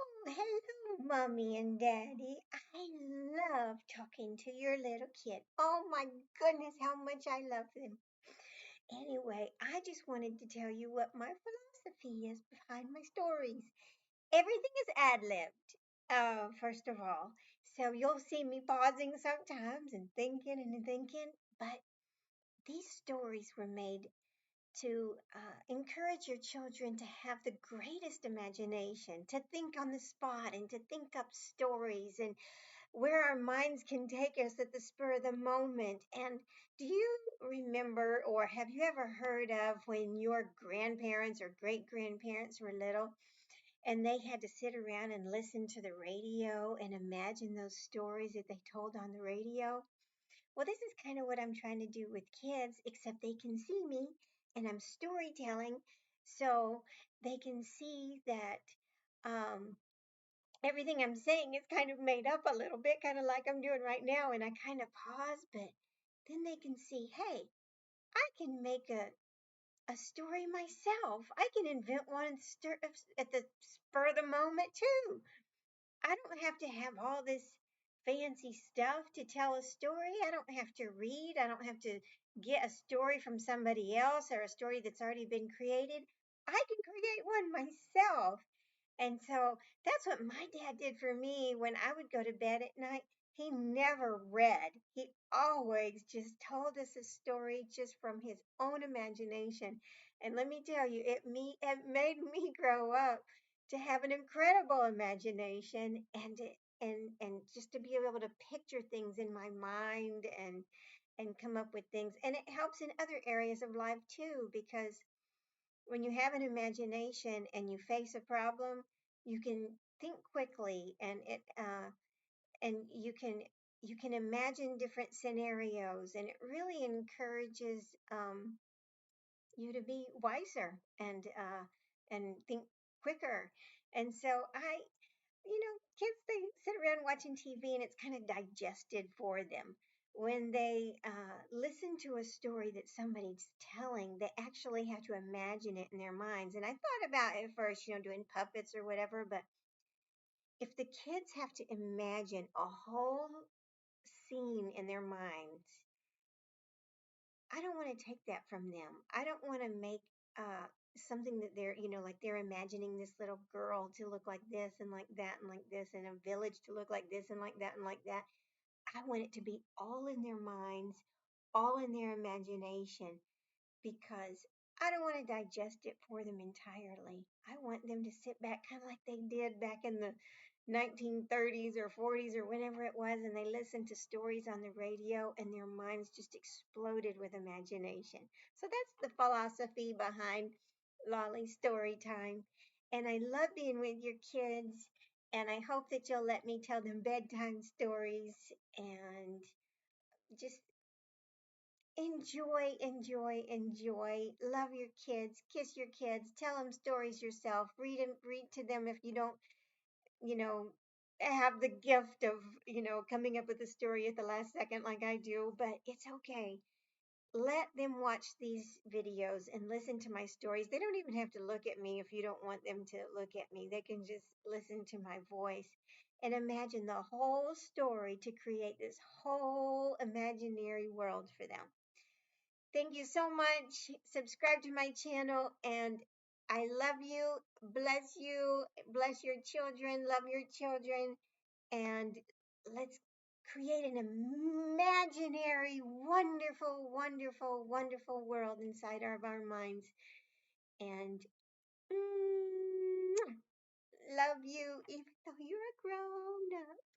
Oh, hello, Mommy and Daddy. I love talking to your little kid. Oh my goodness, how much I love them. Anyway, I just wanted to tell you what my philosophy is behind my stories. Everything is ad-libbed, first of all. So you'll see me pausing sometimes and thinking, but these stories were made to encourage your children to have the greatest imagination, to think on the spot and to think up stories and where our minds can take us at the spur of the moment. And do you remember or have you ever heard of when your grandparents or great grandparents were little and they had to sit around and listen to the radio and imagine those stories that they told on the radio? Well, this is kind of what I'm trying to do with kids, except they can see me and I'm storytelling. So they can see that um, everything I'm saying is kind of made up a little bit, kind of like I'm doing right now. And I kind of pause, but then they can see, hey, I can make a story myself. I can invent one at the spur of the moment, too. I don't have to have all this fancy stuff to tell a story. I don't have to read. I don't have to get a story from somebody else or a story that's already been created. I can create one myself. And so that's what my dad did for me when I would go to bed at night. He never read. He always just told us a story just from his own imagination. And let me tell you, it made me grow up to have an incredible imagination and just to be able to picture things in my mind and come up with things. And it helps in other areas of life too, because when you have an imagination and you face a problem, you can think quickly and you can imagine different scenarios, and it really encourages you to be wiser and think quicker. And so kids, they sit around watching TV and it's kind of digested for them. When they listen to a story that somebody's telling, they actually have to imagine it in their minds. And I thought about it first, doing puppets or whatever, but if the kids have to imagine a whole scene in their minds, I don't want to take that from them. I don't want to make something that they're, like they're imagining this little girl to look like this and like that and like this, and a village to look like this and like that and like that. I want it to be all in their minds, all in their imagination, because I don't want to digest it for them entirely. I want them to sit back kind of like they did back in the 1930s or 40s or whenever it was, and they listened to stories on the radio and their minds just exploded with imagination. So that's the philosophy behind Lolli Storytime. And I love being with your kids, and I hope that you'll let me tell them bedtime stories and just enjoy, enjoy, enjoy. Love your kids, kiss your kids, tell them stories yourself. Read to them if you don't, you know, have the gift of, coming up with a story at the last second like I do, but it's okay. Let them watch these videos and listen to my stories. They don't even have to look at me if you don't want them to look at me. They can just listen to my voice and imagine the whole story to create this whole imaginary world for them. Thank you so much. Subscribe to my channel, and I love you, bless your children, love your children, and let's create an imaginary, wonderful, wonderful, wonderful world inside of our minds. And love you, even though you're a grown up.